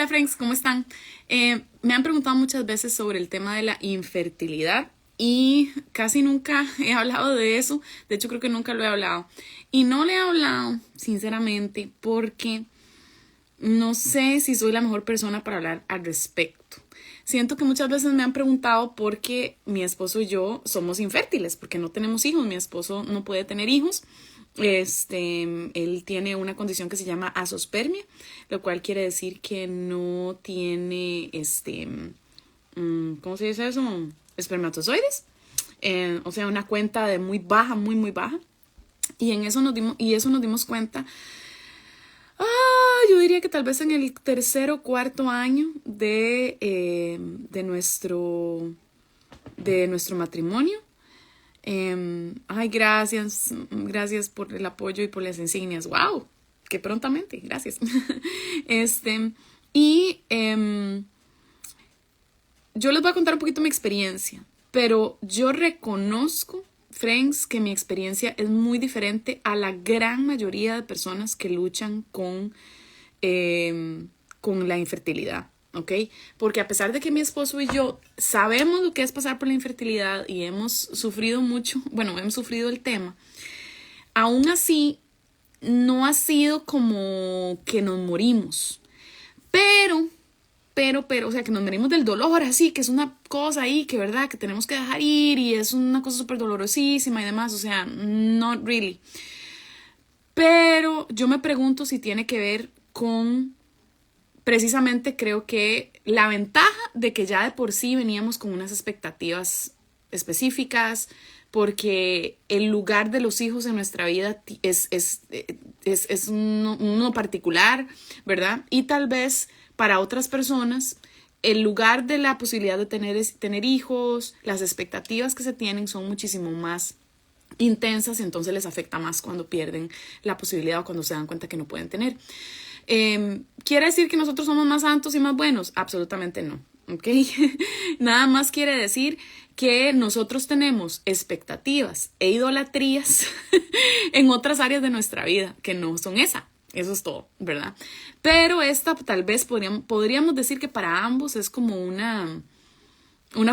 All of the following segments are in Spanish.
Hola friends, ¿cómo están? Me han preguntado muchas veces sobre el tema de la infertilidad y casi nunca he hablado de eso. De hecho, creo que nunca lo he hablado. Y no le he hablado, sinceramente, porque no sé si soy la mejor persona para hablar al respecto. Siento que muchas veces me han preguntado por qué mi esposo y yo somos infértiles, porque no tenemos hijos. Mi esposo no puede tener hijos. Él tiene una condición que se llama azospermia, lo cual quiere decir que no tiene, ¿cómo se dice eso? Espermatozoides. O sea, una cuenta de muy baja, muy, muy baja. Y eso nos dimos cuenta. Yo diría que tal vez en el tercer o cuarto año de nuestro matrimonio. Gracias por el apoyo y por las insignias. ¡Wow! ¡Qué prontamente! Gracias. Y yo les voy a contar un poquito mi experiencia, pero yo reconozco, friends, que mi experiencia es muy diferente a la gran mayoría de personas que luchan con la infertilidad. ¿Ok? Porque a pesar de que mi esposo y yo sabemos lo que es pasar por la infertilidad y hemos sufrido mucho, bueno, hemos sufrido el tema, aún así no ha sido como que nos morimos, pero, o sea, que nos morimos del dolor, así, que es una cosa ahí, que verdad, que tenemos que dejar ir y es una cosa súper dolorosísima y demás, o sea, not really. Pero yo me pregunto si tiene que ver con precisamente creo que la ventaja de que ya de por sí veníamos con unas expectativas específicas, porque el lugar de los hijos en nuestra vida es uno particular, ¿verdad? Y tal vez para otras personas el lugar de la posibilidad de tener hijos, las expectativas que se tienen son muchísimo más intensas y entonces les afecta más cuando pierden la posibilidad o cuando se dan cuenta que no pueden tener. ¿Quiere decir que nosotros somos más santos y más buenos? Absolutamente no, ¿ok? Nada más quiere decir que nosotros tenemos expectativas e idolatrías en otras áreas de nuestra vida que no son esa. Eso es todo, ¿verdad? Pero esta tal vez podríamos decir que para ambos es como una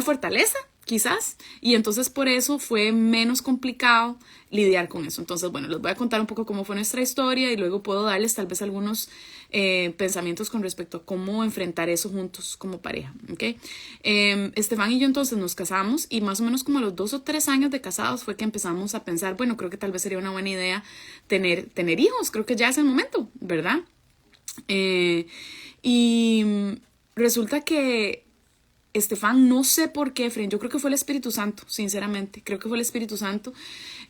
fortaleza, quizás, y entonces por eso fue menos complicado lidiar con eso. Entonces, bueno, les voy a contar un poco cómo fue nuestra historia y luego puedo darles tal vez algunos pensamientos con respecto a cómo enfrentar eso juntos como pareja, ¿ok? Estefan y yo entonces nos casamos y más o menos como a los 2 o 3 años de casados fue que empezamos a pensar, bueno, creo que tal vez sería una buena idea tener hijos, creo que ya es el momento, ¿verdad? Y resulta que Estefan, no sé por qué, friend, yo creo que fue el Espíritu Santo, sinceramente, creo que fue el Espíritu Santo.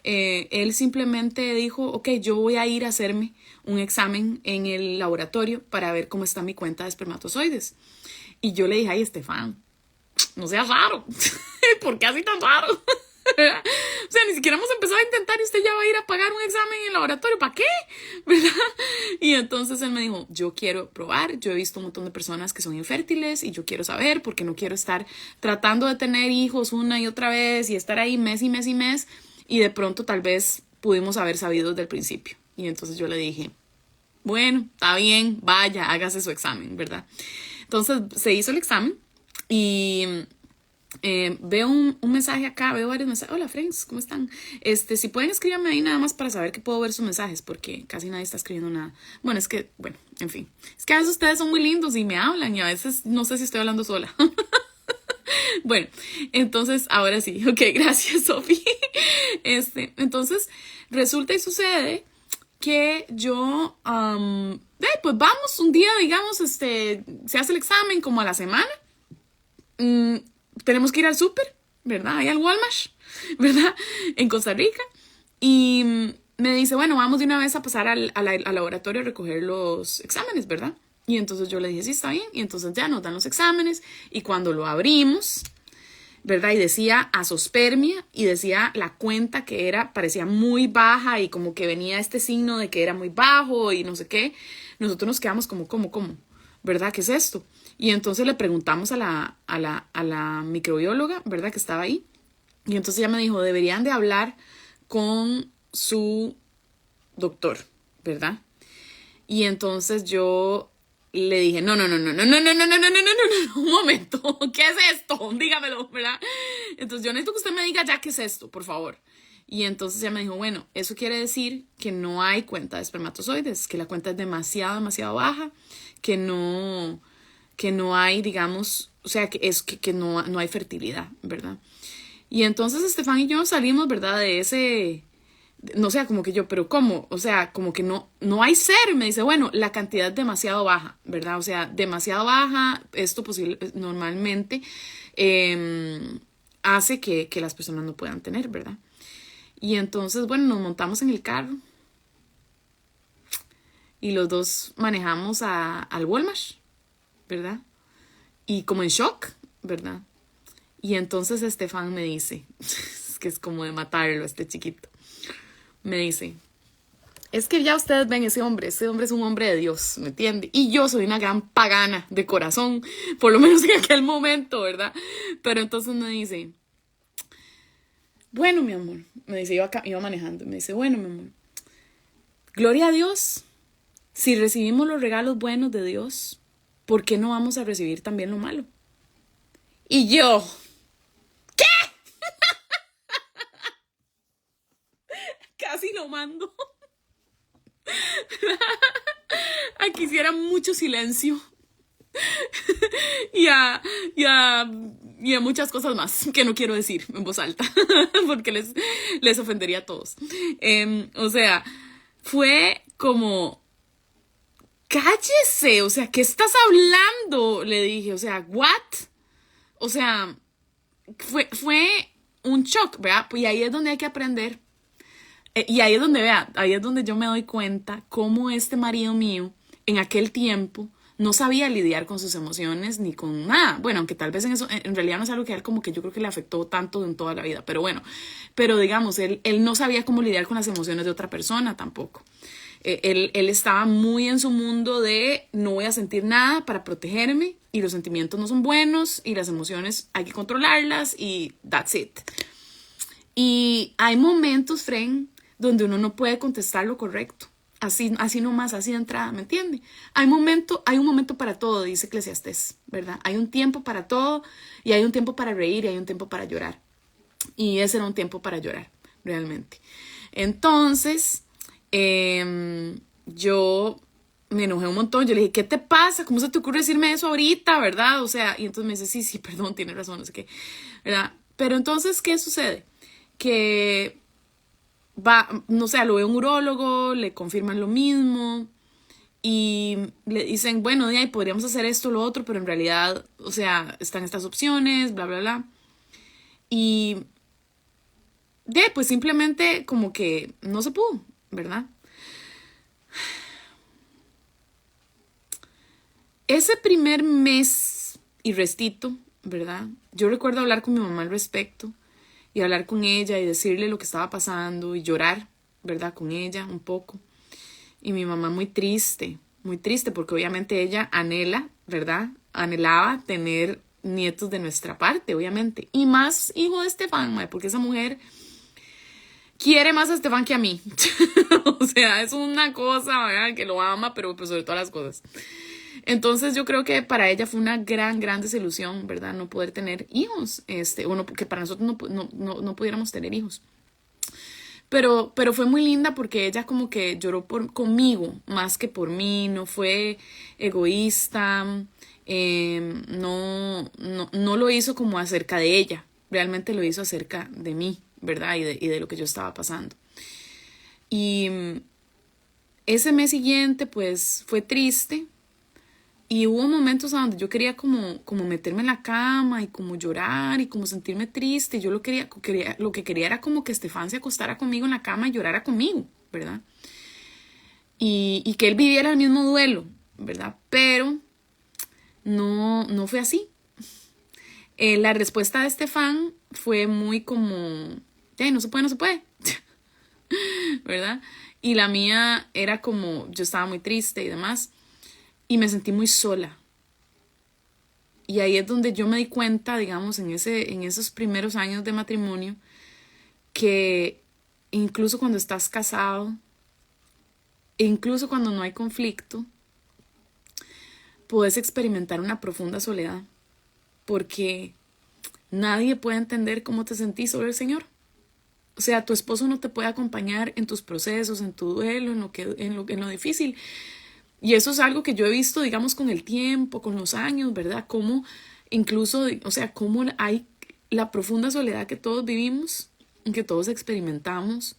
Él simplemente dijo, ok, yo voy a ir a hacerme un examen en el laboratorio para ver cómo está mi cuenta de espermatozoides. Y yo le dije, ay, Estefan, no seas raro, ¿por qué así tan raro? O sea, ni siquiera hemos empezado a intentar y usted ya va a ir a pagar un examen en el laboratorio. ¿Para qué? ¿Verdad? Y entonces él me dijo, yo quiero probar. Yo he visto un montón de personas que son infértiles y yo quiero saber porque no quiero estar tratando de tener hijos una y otra vez y estar ahí mes y mes y mes. Y de pronto tal vez pudimos haber sabido desde el principio. Y entonces yo le dije, bueno, está bien, vaya, hágase su examen, ¿verdad? Entonces se hizo el examen y veo un mensaje acá, veo varios mensajes. Hola, friends, ¿cómo están? Si pueden escribirme ahí nada más para saber que puedo ver sus mensajes, porque casi nadie está escribiendo nada. Bueno, en fin. Es que a veces ustedes son muy lindos y me hablan y a veces no sé si estoy hablando sola. Bueno, entonces, ahora sí. Ok, gracias, Sofi. Entonces, resulta y sucede que yo, pues vamos un día, digamos, se hace el examen como a la semana. Tenemos que ir al súper, ¿verdad? Ahí al Walmart, ¿verdad? En Costa Rica. Y me dice, bueno, vamos de una vez a pasar al laboratorio a recoger los exámenes, ¿verdad? Y entonces yo le dije, sí, está bien. Y entonces ya nos dan los exámenes. Y cuando lo abrimos, ¿verdad? Y decía azospermia y decía la cuenta que parecía muy baja y como que venía este signo de que era muy bajo y no sé qué. Nosotros nos quedamos como, ¿verdad? ¿Qué es esto? Y entonces le preguntamos a la microbióloga, ¿verdad? Que estaba ahí. Y entonces ella me dijo, deberían de hablar con su doctor, ¿verdad? Y entonces yo le dije, no, no, no, no, no, no, no, no, no, no, no, no, no, no, un momento, ¿qué es esto? Dígamelo, ¿verdad? Entonces yo necesito que usted me diga ya qué es esto, por favor. Y entonces ella me dijo, bueno, eso quiere decir que no hay cuenta de espermatozoides, que la cuenta es demasiado, demasiado baja, que no hay, digamos, o sea, que no hay fertilidad, ¿verdad? Y entonces Estefan y yo salimos, ¿verdad? De ese, no sé, como que yo, pero ¿cómo? O sea, como que no hay ser. Y me dice, bueno, la cantidad es demasiado baja, ¿verdad? O sea, demasiado baja, esto posible, normalmente hace que las personas no puedan tener, ¿verdad? Y entonces, bueno, nos montamos en el carro y los dos manejamos al Walmart, ¿verdad? Y como en shock, ¿verdad? Y entonces Estefan me dice, es que es como de matarlo este chiquito, me dice, es que ya ustedes ven ese hombre es un hombre de Dios, ¿me entiende? Y yo soy una gran pagana de corazón, por lo menos en aquel momento, ¿verdad? Pero entonces me dice, bueno, mi amor, me dice, iba manejando, me dice, bueno, mi amor, gloria a Dios, si recibimos los regalos buenos de Dios, ¿por qué no vamos a recibir también lo malo? Y yo, casi lo mando. Aquí hiciera mucho silencio y a, y, a, y a muchas cosas más que no quiero decir en voz alta porque les ofendería a todos. O sea, fue como, cállese, o sea, ¿qué estás hablando? Le dije, o sea, ¿what? O sea, fue un shock, ¿verdad? Y ahí es donde hay que aprender. Y ahí es donde, vea, ahí es donde yo me doy cuenta cómo este marido mío, en aquel tiempo, no sabía lidiar con sus emociones ni con nada. Bueno, aunque tal vez en realidad no es algo que a él como que yo creo que le afectó tanto en toda la vida. Pero bueno, pero digamos, él no sabía cómo lidiar con las emociones de otra persona tampoco. Él estaba muy en su mundo de no voy a sentir nada para protegerme y los sentimientos no son buenos y las emociones hay que controlarlas y that's it. Y hay momentos, Fren, donde uno no puede contestar lo correcto. Así nomás, así de entrada, ¿me entiende? Hay un momento para todo, dice Eclesiastés, ¿verdad? Hay un tiempo para todo y hay un tiempo para reír y hay un tiempo para llorar. Y ese era un tiempo para llorar, realmente. Entonces, yo me enojé un montón. Yo le dije, ¿qué te pasa? ¿Cómo se te ocurre decirme eso ahorita, verdad? O sea, y entonces me dice, sí, sí, perdón, tienes razón, no sé qué, ¿verdad? Pero entonces, ¿qué sucede? Que va, no sé, lo ve un urólogo, le confirman lo mismo y le dicen, bueno, de ahí podríamos hacer esto, lo otro, pero en realidad, o sea, están estas opciones, bla, bla, bla. Y pues simplemente como que no se pudo, ¿verdad? Ese primer mes y restito, ¿verdad? Yo recuerdo hablar con mi mamá al respecto y hablar con ella y decirle lo que estaba pasando y llorar, ¿verdad? Con ella un poco. Y mi mamá muy triste porque obviamente ella anhela, ¿verdad? Anhelaba tener nietos de nuestra parte, obviamente. Y más hijo de Estefan, mae, porque esa mujer quiere más a Estefan que a mí. O sea, es una cosa, ¿verdad? Que lo ama, pero pues sobre todas las cosas. Entonces yo creo que para ella fue una gran, gran desilusión, ¿verdad? No poder tener hijos, que para nosotros no pudiéramos tener hijos. Pero fue muy linda porque ella como que lloró conmigo más que por mí, no fue egoísta, no lo hizo como acerca de ella, realmente lo hizo acerca de mí, ¿verdad? Y de lo que yo estaba pasando. Y ese mes siguiente pues fue triste. Y hubo momentos donde yo quería como meterme en la cama y como llorar y como sentirme triste. Yo lo que quería era como que Estefan se acostara conmigo en la cama y llorara conmigo, ¿verdad? Y que él viviera el mismo duelo, ¿verdad? Pero no fue así. La respuesta de Estefan fue muy como, no se puede, no se puede, ¿verdad? Y la mía era como, yo estaba muy triste y demás. Y me sentí muy sola. Y ahí es donde yo me di cuenta, digamos, en esos primeros años de matrimonio, que incluso cuando estás casado, e incluso cuando no hay conflicto, puedes experimentar una profunda soledad, porque nadie puede entender cómo te sentís sobre el Señor. O sea, tu esposo no te puede acompañar en tus procesos, en tu duelo, en lo difícil. Y eso es algo que yo he visto, digamos, con el tiempo, con los años, ¿verdad? Cómo incluso, o sea, cómo hay la profunda soledad que todos vivimos, que todos experimentamos.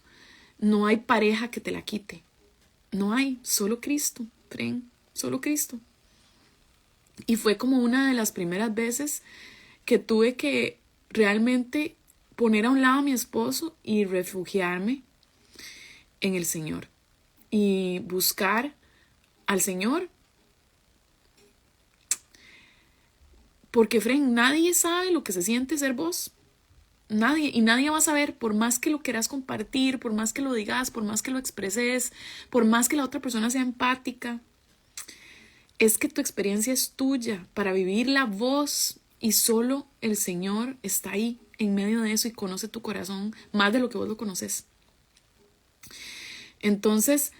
No hay pareja que te la quite. No hay, solo Cristo, creen, solo Cristo. Y fue como una de las primeras veces que tuve que realmente poner a un lado a mi esposo y refugiarme en el Señor. Y buscar al Señor. Porque, Fren, nadie sabe lo que se siente ser vos. Nadie. Y nadie va a saber, por más que lo quieras compartir, por más que lo digas, por más que lo expreses, por más que la otra persona sea empática. Es que tu experiencia es tuya para vivirla vos, y solo el Señor está ahí en medio de eso y conoce tu corazón más de lo que vos lo conoces. Entonces,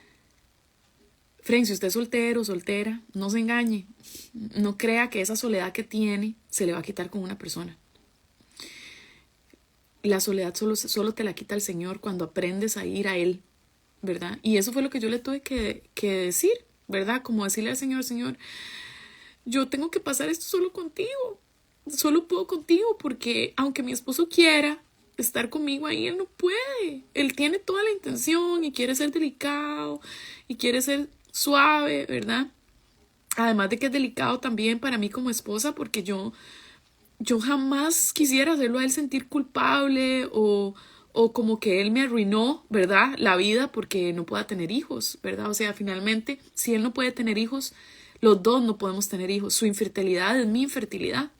Fren, si usted es soltero o soltera, no se engañe. No crea que esa soledad que tiene se le va a quitar con una persona. La soledad solo te la quita el Señor cuando aprendes a ir a Él, ¿verdad? Y eso fue lo que yo le tuve que decir, ¿verdad? Como decirle al Señor, Señor, yo tengo que pasar esto solo contigo. Solo puedo contigo, porque aunque mi esposo quiera estar conmigo ahí, él no puede. Él tiene toda la intención y quiere ser delicado y quiere ser suave, ¿verdad? Además de que es delicado también para mí como esposa, porque yo jamás quisiera hacerlo a él sentir culpable o como que él me arruinó, ¿verdad? La vida porque no pueda tener hijos, ¿verdad? O sea, finalmente, si él no puede tener hijos, los dos no podemos tener hijos. Su infertilidad es mi infertilidad.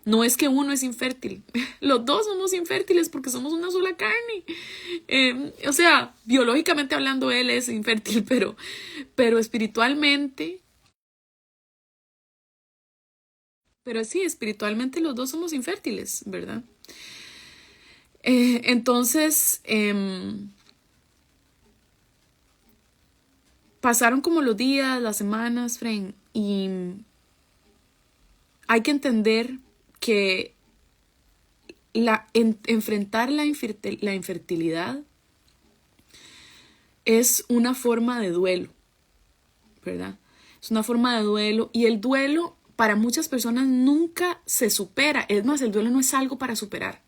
No es que uno es infértil, los dos somos infértiles porque somos una sola carne. O sea, biológicamente hablando él es infértil, pero espiritualmente, pero sí, espiritualmente los dos somos infértiles, ¿verdad? Entonces, pasaron como los días, las semanas, Fren, y hay que entender que enfrentar la infertilidad es una forma de duelo, ¿verdad? Es una forma de duelo, y el duelo para muchas personas nunca se supera. Es más, el duelo no es algo para superar.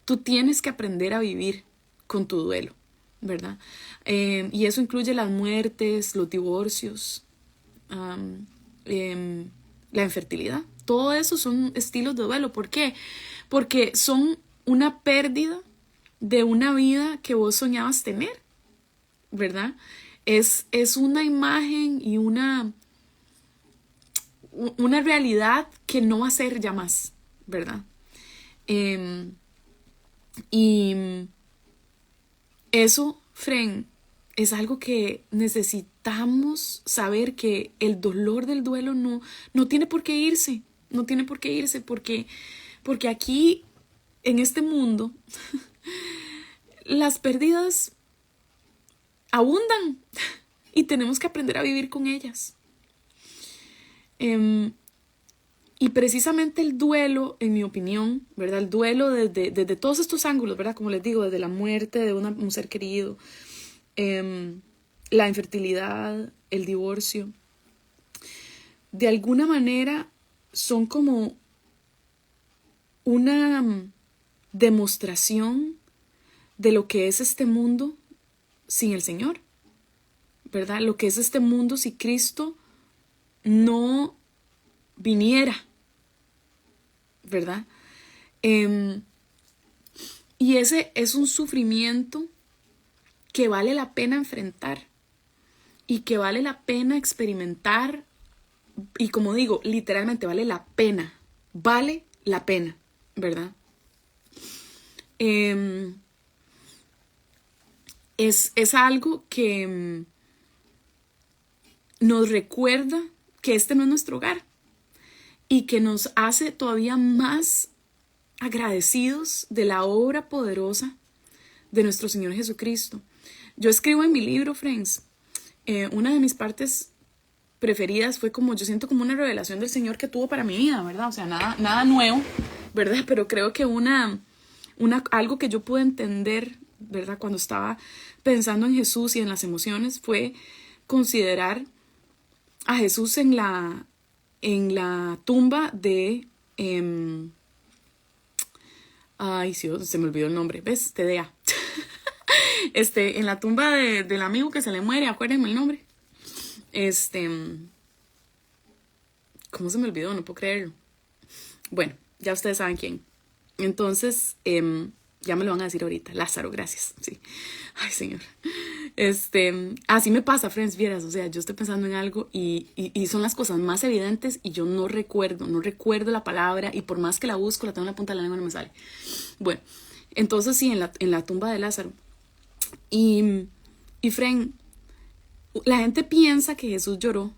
Tú tienes que aprender a vivir con tu duelo, ¿verdad? Y eso incluye las muertes, los divorcios, la infertilidad. Todo eso son estilos de duelo. ¿Por qué? Porque son una pérdida de una vida que vos soñabas tener, ¿verdad? Es una imagen y una realidad que no va a ser ya más, ¿verdad? Y eso, Fren, es algo que necesitamos saber, que el dolor del duelo no tiene por qué irse. No tiene por qué irse, porque aquí, en este mundo, las pérdidas abundan y tenemos que aprender a vivir con ellas. Y precisamente el duelo, en mi opinión, ¿verdad? El duelo desde todos estos ángulos, ¿verdad? Como les digo, desde la muerte de un ser querido, la infertilidad, el divorcio, de alguna manera son como una demostración de lo que es este mundo sin el Señor, ¿verdad? Lo que es este mundo si Cristo no viniera, ¿verdad? Y ese es un sufrimiento que vale la pena enfrentar y que vale la pena experimentar. Y como digo, literalmente vale la pena, ¿verdad? Es algo que nos recuerda que este no es nuestro hogar y que nos hace todavía más agradecidos de la obra poderosa de nuestro Señor Jesucristo. Yo escribo en mi libro, Friends, una de mis partes preferidas fue como, yo siento como una revelación del Señor que tuvo para mi vida, ¿verdad? O sea, nada nuevo, ¿verdad? Pero creo que algo que yo pude entender, ¿verdad? Cuando estaba pensando en Jesús y en las emociones fue considerar a Jesús en la tumba de... ay, sí, se me olvidó el nombre, ¿ves? Tedea. En la tumba del amigo que se le muere, acuérdenme el nombre. ¿Cómo se me olvidó? No puedo creerlo. Bueno, ya ustedes saben quién. Entonces, ya me lo van a decir ahorita. Lázaro, gracias. Sí. Ay, Señor. Así me pasa, friends, vieras. O sea, yo estoy pensando en algo y son las cosas más evidentes y yo no recuerdo la palabra y por más que la busco, la tengo en la punta de la lengua y no me sale. Bueno, entonces sí, en la tumba de Lázaro. Y friend, la gente piensa que Jesús lloró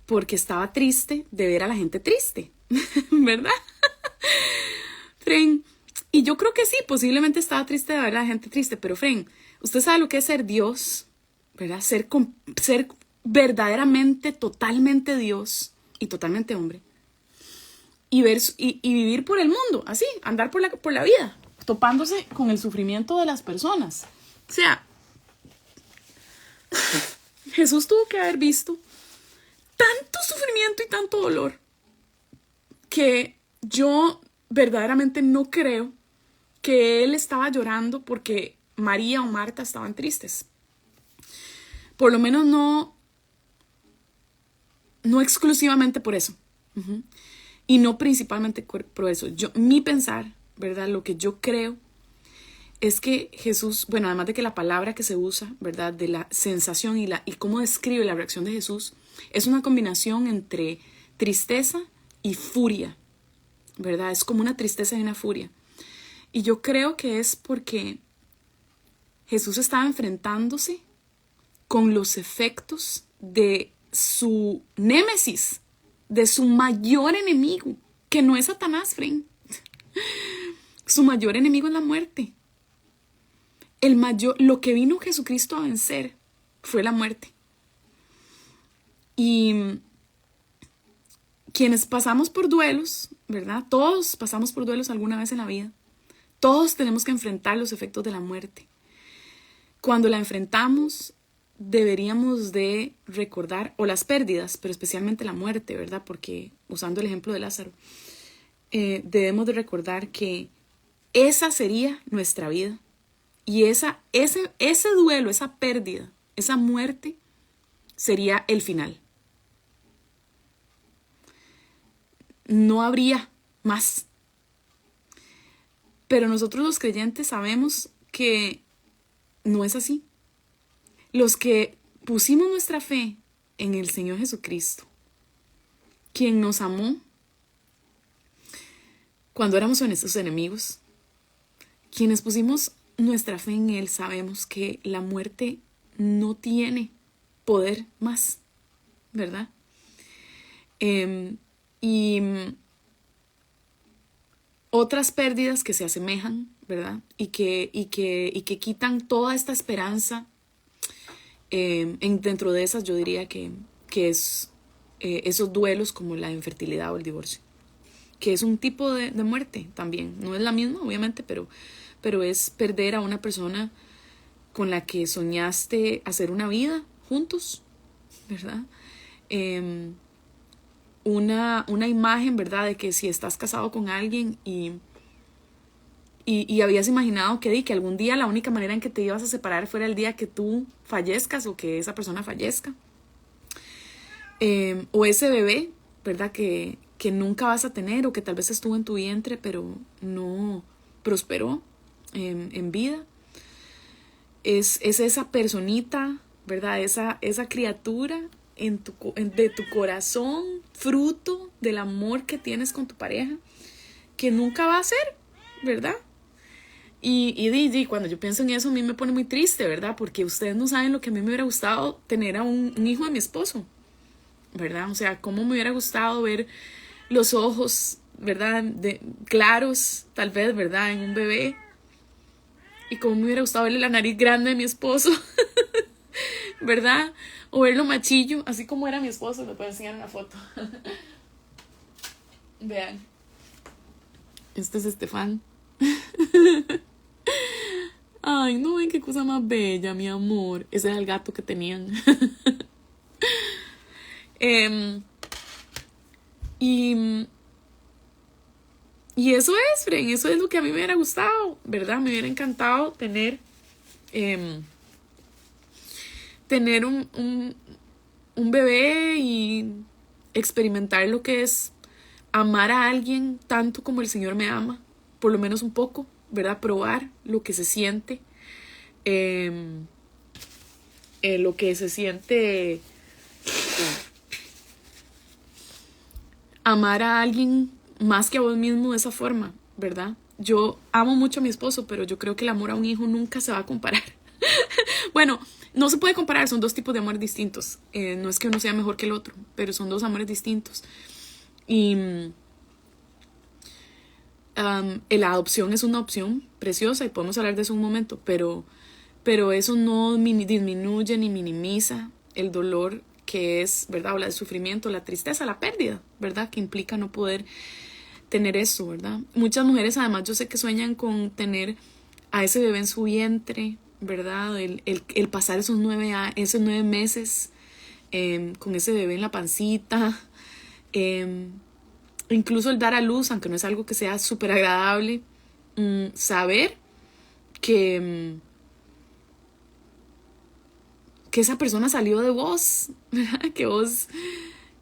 porque estaba triste de ver a la gente triste, ¿verdad? Friend, y yo creo que sí, posiblemente estaba triste de ver a la gente triste, pero friend, usted sabe lo que es ser Dios, ¿verdad? Ser verdaderamente, totalmente Dios y totalmente hombre. Y vivir por el mundo, así, andar por la vida, topándose con el sufrimiento de las personas. O sea, Jesús tuvo que haber visto tanto sufrimiento y tanto dolor que yo verdaderamente no creo que él estaba llorando porque María o Marta estaban tristes. Por lo menos no exclusivamente por eso. Y no principalmente por eso. Mi pensar, ¿verdad? Lo que yo creo es que Jesús, bueno, además de que la palabra que se usa, ¿verdad? De la sensación y cómo describe la reacción de Jesús, es una combinación entre tristeza y furia, ¿verdad? Es como una tristeza y una furia. Y yo creo que es porque Jesús estaba enfrentándose con los efectos de su némesis, de su mayor enemigo, que no es Satanás, friend. Su mayor enemigo es la muerte. Lo que vino Jesucristo a vencer fue la muerte. Y quienes pasamos por duelos, ¿verdad? Todos pasamos por duelos alguna vez en la vida. Todos tenemos que enfrentar los efectos de la muerte. Cuando la enfrentamos, deberíamos de recordar, o las pérdidas, pero especialmente la muerte, ¿verdad? Porque, usando el ejemplo de Lázaro, debemos de recordar que esa sería nuestra vida. Y ese duelo, esa pérdida, esa muerte, sería el final. No habría más. Pero nosotros los creyentes sabemos que no es así. Los que pusimos nuestra fe en el Señor Jesucristo, quien nos amó cuando éramos sus enemigos, quienes pusimos nuestra fe en Él, sabemos que la muerte no tiene poder más, ¿verdad? Y otras pérdidas que se asemejan, ¿verdad? Y que quitan toda esta esperanza. Dentro de esas yo diría que es esos duelos como la infertilidad o el divorcio, que es un tipo de muerte también. No es la misma, obviamente, pero es perder a una persona con la que soñaste hacer una vida juntos, ¿verdad? Una imagen, ¿verdad? De que si estás casado con alguien y habías imaginado que algún día la única manera en que te ibas a separar fuera el día que tú fallezcas o que esa persona fallezca. O ese bebé, ¿verdad? Que nunca vas a tener o que tal vez estuvo en tu vientre pero no prosperó en vida. Es esa personita, ¿verdad? Esa criatura de tu corazón, fruto del amor que tienes con tu pareja, que nunca va a ser, ¿verdad? Y cuando yo pienso en eso, a mí me pone muy triste, ¿verdad? Porque ustedes no saben lo que a mí me hubiera gustado tener a un hijo de mi esposo, ¿verdad? O sea, cómo me hubiera gustado ver los ojos, ¿verdad? Claros, tal vez, ¿verdad? En un bebé. Y cómo me hubiera gustado verle la nariz grande de mi esposo. ¿verdad? O verlo machillo, así como era mi esposo. Les voy a enseñar una foto. Vean, este es Estefan. Ay, no ven qué cosa más bella, mi amor. Ese era el gato que tenían. y, y eso es, Fren, eso es lo que a mí me hubiera gustado, ¿verdad? Me hubiera encantado tener un bebé y experimentar lo que es amar a alguien tanto como el Señor me ama, por lo menos un poco, ¿verdad? Probar lo que se siente, lo que se siente amar a alguien más que a vos mismo de esa forma, ¿verdad? Yo amo mucho a mi esposo, pero yo creo que el amor a un hijo nunca se va a comparar. Bueno, no se puede comparar, son dos tipos de amor distintos. No es que uno sea mejor que el otro, pero son dos amores distintos. Y la adopción es una opción preciosa y podemos hablar de eso un momento, pero eso no disminuye ni minimiza el dolor que es, ¿verdad? O el sufrimiento, la tristeza, la pérdida, ¿verdad? Que implica no poder tener eso, ¿verdad? Muchas mujeres además yo sé que sueñan con tener a ese bebé en su vientre, ¿verdad? El pasar esos 9 meses con ese bebé en la pancita, incluso el dar a luz, aunque no es algo que sea súper agradable, saber que esa persona salió de vos, ¿verdad? Que vos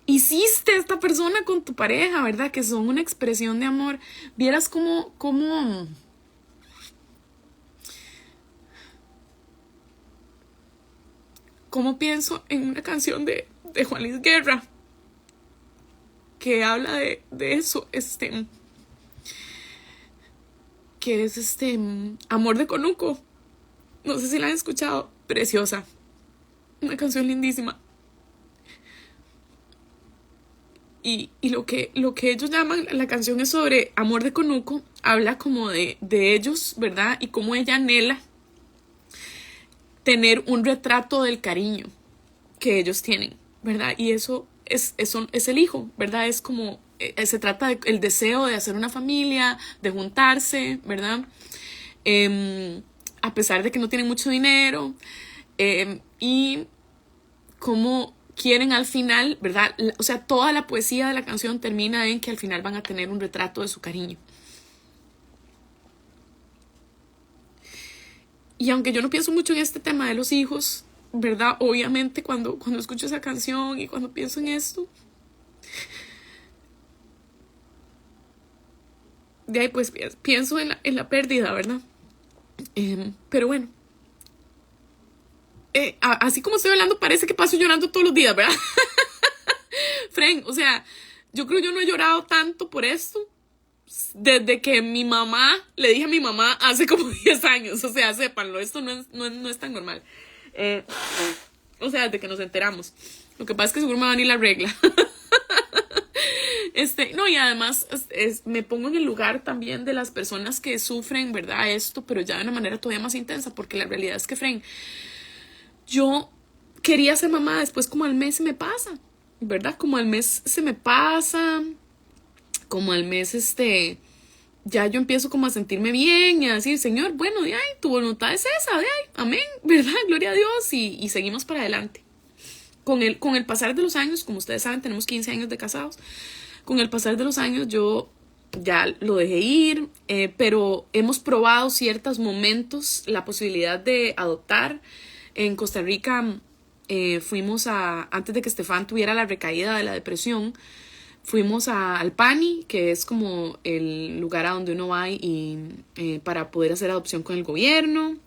hiciste a esta persona con tu pareja, ¿verdad? Que son una expresión de amor. Vieras cómo pienso en una canción de Juan Luis Guerra que habla de eso, que es Amor de Conuco. No sé si la han escuchado, preciosa, una canción lindísima. Y lo que ellos llaman, la canción es sobre Amor de Conuco, habla como de ellos, ¿verdad? Y cómo ella anhela tener un retrato del cariño que ellos tienen, ¿verdad? Y eso es el hijo, ¿verdad? Es como, se trata del deseo de hacer una familia, de juntarse, ¿verdad? A pesar de que no tienen mucho dinero, y cómo quieren al final, ¿verdad? O sea, toda la poesía de la canción termina en que al final van a tener un retrato de su cariño. Y aunque yo no pienso mucho en este tema de los hijos, ¿verdad? Obviamente cuando escucho esa canción y cuando pienso en esto, de ahí pues pienso en la pérdida, ¿verdad? Pero bueno, así como estoy hablando parece que paso llorando todos los días, ¿verdad? Fren, o sea, yo creo que yo no he llorado tanto por esto desde que mi mamá, le dije a mi mamá hace como 10 años, o sea, sépanlo, esto no es tan normal. O sea, desde que nos enteramos. Lo que pasa es que seguro me va a venir la regla. No, y además me pongo en el lugar también de las personas que sufren, ¿verdad? Esto, pero ya de una manera todavía más intensa, porque la realidad es que, Fren, yo quería ser mamá, después como al mes se me pasa, ¿verdad? Como al mes se me pasa, como al mes ya yo empiezo como a sentirme bien y a decir, Señor, bueno, de ahí, tu voluntad es esa, de ahí, amén, ¿verdad? Gloria a Dios, y seguimos para adelante. Con el pasar de los años, como ustedes saben, tenemos 15 años de casados, con el pasar de los años yo ya lo dejé ir, pero hemos probado ciertos momentos, la posibilidad de adoptar. En Costa Rica fuimos antes de que Estefan tuviera la recaída de la depresión, fuimos al PANI, que es como el lugar a donde uno va para poder hacer adopción con el gobierno.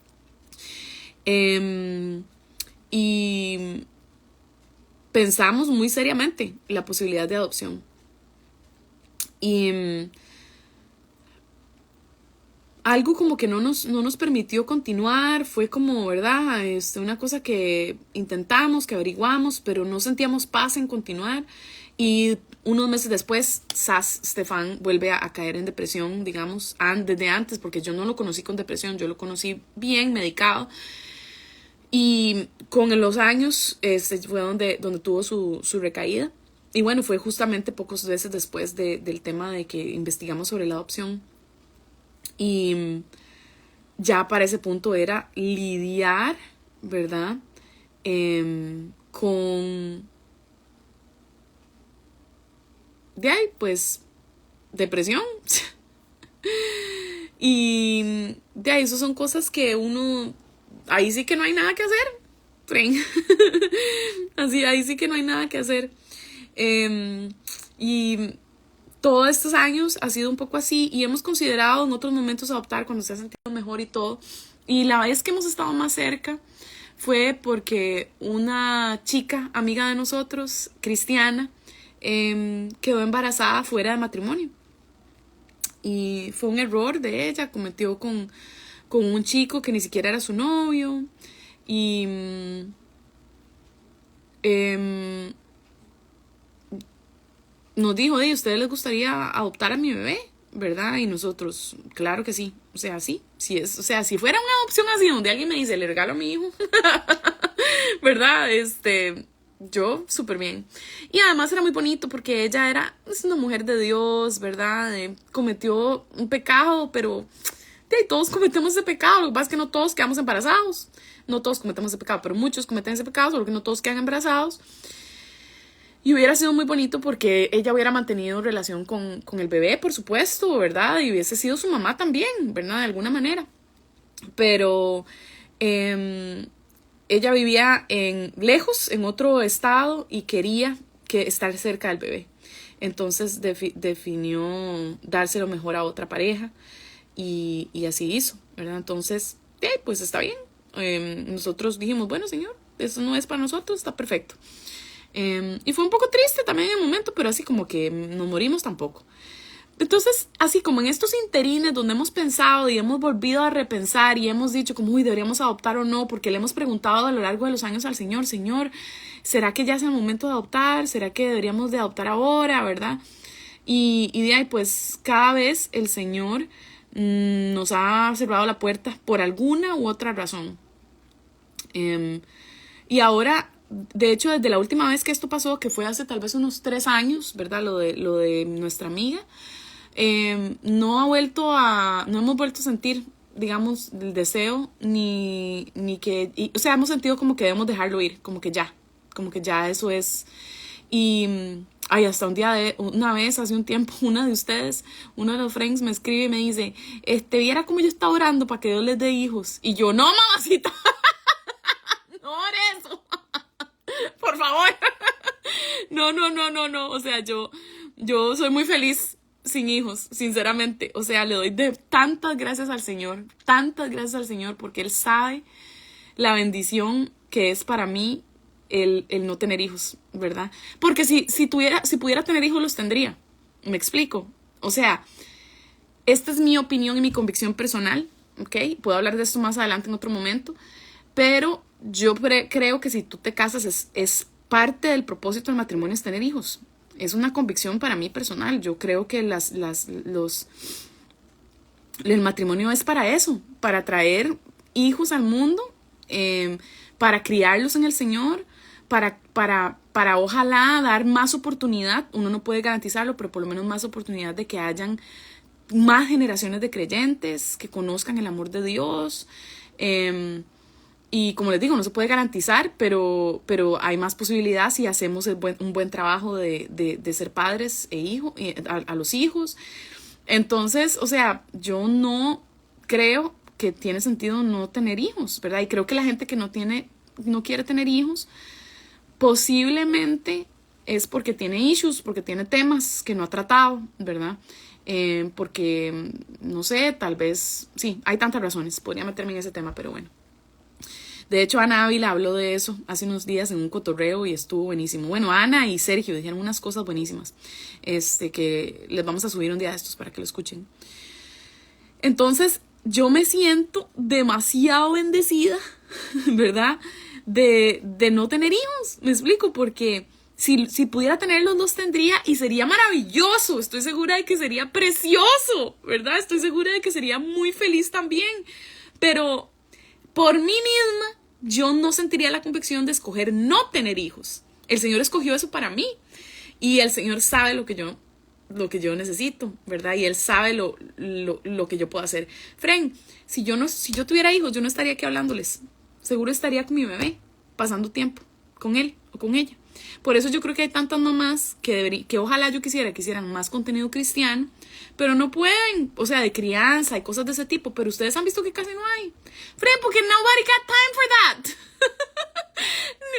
Y pensamos muy seriamente la posibilidad de adopción. Y algo como que no nos permitió continuar, fue como, ¿verdad? Una cosa que intentamos, que averiguamos, pero no sentíamos paz en continuar. Y unos meses después, Estefan vuelve a caer en depresión, digamos, desde antes, porque yo no lo conocí con depresión, yo lo conocí bien medicado. Y con los años fue donde tuvo su recaída. Y bueno, fue justamente pocos meses después del tema de que investigamos sobre la adopción. Y ya para ese punto era lidiar, ¿verdad? Con, de ahí, pues, depresión. Y de ahí, eso son cosas que uno, ahí sí que no hay nada que hacer, tren. Así, ahí sí que no hay nada que hacer. Y todos estos años ha sido un poco así y hemos considerado en otros momentos adoptar cuando se ha sentido mejor y todo. Y la vez que hemos estado más cerca fue porque una chica, amiga de nosotros, cristiana, quedó embarazada fuera de matrimonio. Y fue un error de ella, cometió con un chico que ni siquiera era su novio. Y nos dijo, ¿a ustedes les gustaría adoptar a mi bebé? ¿Verdad? Y nosotros, claro que sí. O sea, sí es, o sea, si fuera una adopción así donde alguien me dice, le regalo a mi hijo, ¿verdad? Yo súper bien. Y además era muy bonito porque ella es una mujer de Dios, ¿verdad? Cometió un pecado, pero todos cometemos ese pecado. Lo que pasa es que no todos quedamos embarazados. No todos cometemos ese pecado, pero muchos cometen ese pecado, solo que no todos quedan embarazados. Y hubiera sido muy bonito porque ella hubiera mantenido relación con el bebé, por supuesto, ¿verdad? Y hubiese sido su mamá también, ¿verdad? De alguna manera. Pero ella vivía lejos, en otro estado, y quería estar cerca del bebé. Entonces definió dárselo mejor a otra pareja y así hizo, ¿verdad? Entonces, pues está bien. Nosotros dijimos, bueno, señor, eso no es para nosotros, está perfecto. Y fue un poco triste también en el momento, pero así como que nos morimos tampoco. Entonces, así como en estos interines donde hemos pensado y hemos volvido a repensar y hemos dicho como, uy, deberíamos adoptar o no, porque le hemos preguntado a lo largo de los años al Señor, Señor, ¿será que ya es el momento de adoptar? ¿Será que deberíamos de adoptar ahora, verdad? Y de ahí, pues, cada vez el Señor nos ha cerrado la puerta por alguna u otra razón. Y ahora, de hecho, desde la última vez que esto pasó, que fue hace tal vez unos 3 años, ¿verdad? Lo de nuestra amiga, no hemos vuelto a sentir, digamos, el deseo, ni que, o sea, hemos sentido como que debemos dejarlo ir, como que ya eso es. Y hasta una vez, hace un tiempo, una de ustedes, uno de los friends me escribe y me dice, viera cómo yo estaba orando para que Dios les dé hijos. Y yo, no, mamacita, no ore eso, por favor. No, o sea, yo soy muy feliz sin hijos, sinceramente. O sea, le doy tantas gracias al Señor, porque Él sabe la bendición que es para mí el no tener hijos, ¿verdad? Porque si pudiera tener hijos, los tendría. ¿Me explico? O sea, esta es mi opinión y mi convicción personal, ¿ok? Puedo hablar de esto más adelante en otro momento, pero yo creo que si tú te casas es parte del propósito del matrimonio es tener hijos. Es una convicción para mí personal. Yo creo que el matrimonio es para eso, para traer hijos al mundo, para criarlos en el Señor, para ojalá dar más oportunidad. Uno no puede garantizarlo, pero por lo menos más oportunidad de que hayan más generaciones de creyentes que conozcan el amor de Dios. Y como les digo, no se puede garantizar, pero hay más posibilidad si hacemos un buen trabajo de ser padres a los hijos. Entonces, o sea, yo no creo que tiene sentido no tener hijos, ¿verdad? Y creo que la gente que no quiere tener hijos, posiblemente es porque tiene issues, porque tiene temas que no ha tratado, ¿verdad? Porque, no sé, tal vez, sí, hay tantas razones. Podría meterme en ese tema, pero bueno. De hecho, Ana Ávila habló de eso hace unos días en un cotorreo y estuvo buenísimo. Bueno, Ana y Sergio dijeron unas cosas buenísimas, que les vamos a subir un día de estos para que lo escuchen. Entonces, yo me siento demasiado bendecida, ¿verdad? De no tener hijos, me explico, porque si pudiera tenerlos, los tendría y sería maravilloso. Estoy segura de que sería precioso, ¿verdad? Estoy segura de que sería muy feliz también. Pero por mí misma, yo no sentiría la convicción de escoger no tener hijos. El Señor escogió eso para mí. Y el Señor sabe lo que yo necesito, ¿verdad? Y Él sabe lo que yo puedo hacer. Fren, si yo tuviera hijos, yo no estaría aquí hablándoles. Seguro estaría con mi bebé, pasando tiempo con él o con ella. Por eso yo creo que hay tantas mamás que ojalá yo que hicieran más contenido cristiano, pero no pueden, o sea, de crianza y cosas de ese tipo, pero ustedes han visto que casi no hay. Fren, porque nobody got time for that.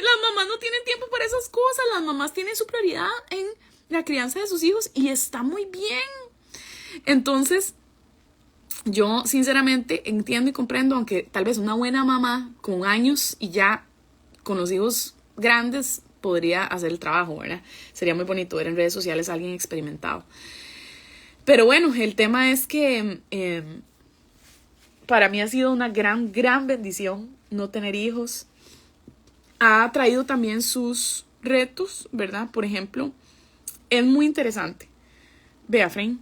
Las mamás no tienen tiempo para esas cosas, las mamás tienen su prioridad en la crianza de sus hijos y está muy bien. Entonces, yo sinceramente entiendo y comprendo, aunque tal vez una buena mamá con años y ya con los hijos grandes podría hacer el trabajo, ¿verdad? Sería muy bonito ver en redes sociales a alguien experimentado. Pero bueno, el tema es que para mí ha sido una gran, gran bendición no tener hijos. Ha traído también sus retos, ¿verdad? Por ejemplo, es muy interesante. Vea, Fren,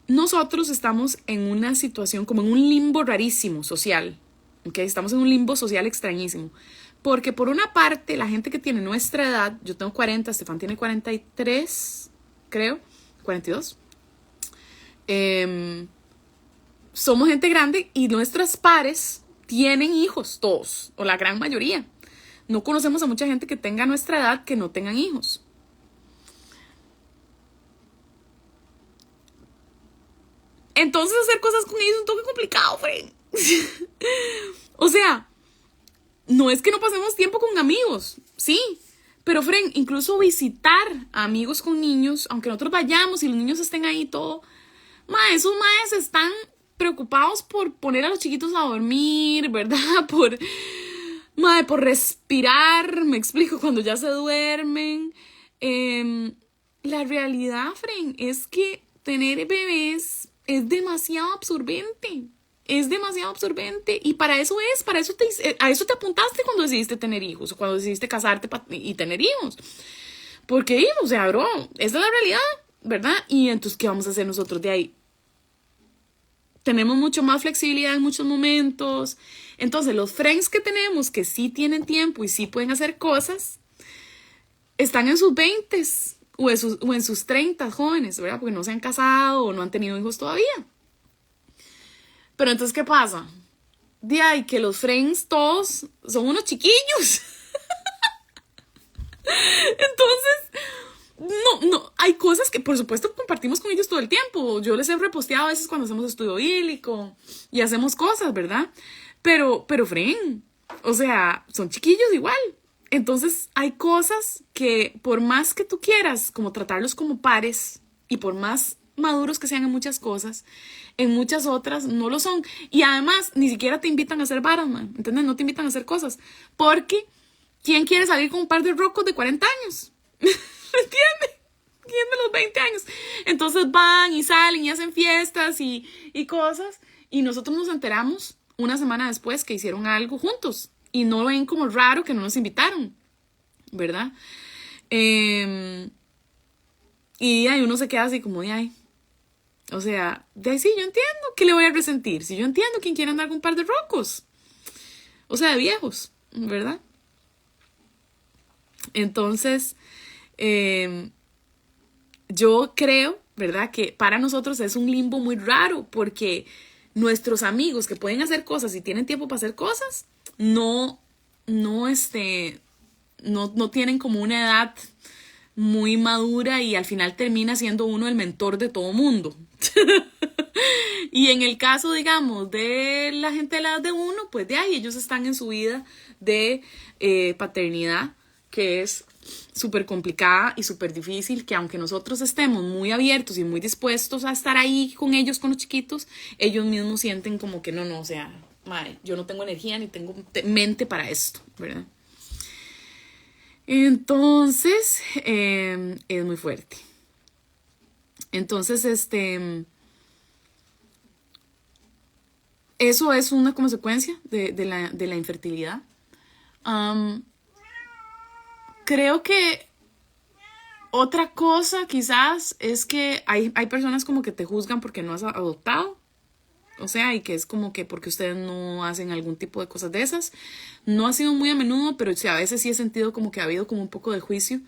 nosotros estamos en una situación como en un limbo rarísimo social, ¿ok? Estamos en un limbo social extrañísimo. Porque por una parte, la gente que tiene nuestra edad, yo tengo 40, Estefan tiene 43, creo, 42. Somos gente grande y nuestros pares tienen hijos, todos, o la gran mayoría. No conocemos a mucha gente que tenga nuestra edad que no tengan hijos. Entonces hacer cosas con ellos es un toque complicado, Fren. O sea, no es que no pasemos tiempo con amigos, sí. Pero, Fren, incluso visitar a amigos con niños, aunque nosotros vayamos y los niños estén ahí todo, esos maes están preocupados por poner a los chiquitos a dormir, ¿verdad? Por respirar, me explico, cuando ya se duermen. La realidad, Fren, es que tener bebés es demasiado absorbente. Es demasiado absorbente y para eso a eso te apuntaste cuando decidiste tener hijos o cuando decidiste casarte y tener hijos. Porque, o sea, bro, esa es la realidad, ¿verdad? Y entonces, ¿qué vamos a hacer nosotros de ahí? Tenemos mucho más flexibilidad en muchos momentos. Entonces, los friends que tenemos que sí tienen tiempo y sí pueden hacer cosas, están en sus 20s o en sus 30 jóvenes, ¿verdad? Porque no se han casado o no han tenido hijos todavía. Pero entonces, ¿qué pasa? De ahí que los friends todos son unos chiquillos. Entonces, no, hay cosas que por supuesto compartimos con ellos todo el tiempo. Yo les he reposteado a veces cuando hacemos estudio bíblico y hacemos cosas, ¿verdad? Pero, friend, o sea, son chiquillos igual. Entonces, hay cosas que por más que tú quieras como tratarlos como pares y por más maduros que sean en muchas cosas, en muchas otras no lo son. Y además, ni siquiera te invitan a hacer varas, man, ¿entiendes? No te invitan a hacer cosas. Porque, ¿quién quiere salir con un par de rocos de 40 años? ¿Entiendes? ¿Quién de los 20 años? Entonces van y salen y hacen fiestas y cosas. Y nosotros nos enteramos una semana después que hicieron algo juntos. Y no ven como raro que no nos invitaron, ¿verdad? Y ahí uno se queda así como de ahí. O sea, de ahí sí, yo entiendo que le voy a resentir. Si yo entiendo quién quiere andar con un par de rocos. O sea, de viejos, ¿verdad? Entonces, yo creo, ¿verdad? Que para nosotros es un limbo muy raro porque nuestros amigos que pueden hacer cosas y tienen tiempo para hacer cosas, no tienen como una edad muy madura y al final termina siendo uno el mentor de todo mundo. Y en el caso, digamos, de la gente de la edad de uno, pues de ahí ellos están en su vida de paternidad, que es súper complicada y súper difícil, que aunque nosotros estemos muy abiertos y muy dispuestos a estar ahí con ellos, con los chiquitos, ellos mismos sienten como que no, o sea, madre, yo no tengo energía ni tengo mente para esto, ¿verdad? Entonces, es muy fuerte. Entonces, eso es una consecuencia de la infertilidad. Creo que otra cosa quizás es que hay personas como que te juzgan porque no has adoptado O sea, y que es como que porque ustedes no hacen algún tipo de cosas de esas. No ha sido muy a menudo, pero sí, a veces sí he sentido como que ha habido como un poco de juicio.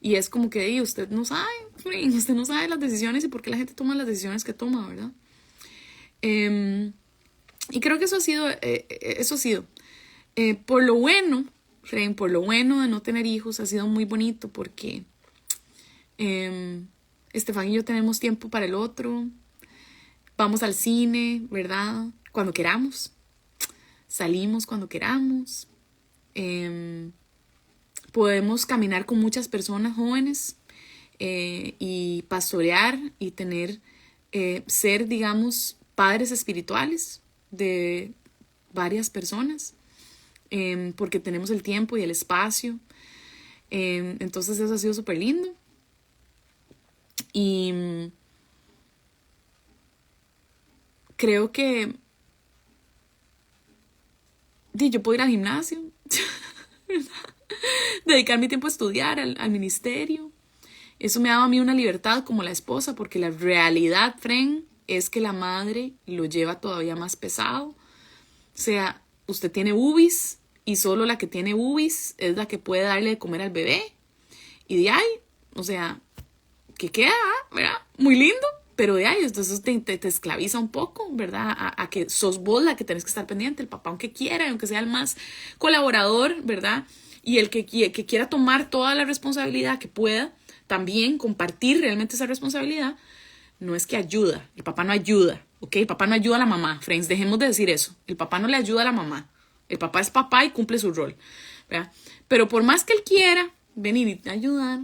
Y es como que usted no sabe, usted no sabe las decisiones y por qué la gente toma las decisiones que toma, ¿verdad? Y creo que eso ha sido, por lo bueno, Fren, por lo bueno de no tener hijos, ha sido muy bonito porque Estefan y yo tenemos tiempo para el otro, vamos al cine, ¿verdad? Cuando queramos, salimos cuando queramos, podemos caminar con muchas personas jóvenes y pastorear y tener, ser, digamos, padres espirituales de varias personas, porque tenemos el tiempo y el espacio. Entonces eso ha sido súper lindo. Y creo que yo puedo ir al gimnasio, dedicar mi tiempo a estudiar, al ministerio. Eso me ha dado a mí una libertad como la esposa, porque la realidad, Fren, es que la madre lo lleva todavía más pesado. O sea, usted tiene boobies y solo la que tiene boobies es la que puede darle de comer al bebé. Y de ahí, o sea, que queda, ¿verdad? Muy lindo, pero de ahí, entonces te esclaviza un poco, ¿verdad? A que sos vos la que tenés que estar pendiente, el papá aunque quiera, aunque sea el más colaborador, ¿verdad? Y el que quiera tomar toda la responsabilidad que pueda, también compartir realmente esa responsabilidad, no es que ayuda, el papá no ayuda, ¿ok? El papá no ayuda a la mamá, friends, dejemos de decir eso, el papá no le ayuda a la mamá, el papá es papá y cumple su rol, ¿verdad? Pero por más que él quiera venir y ayudar,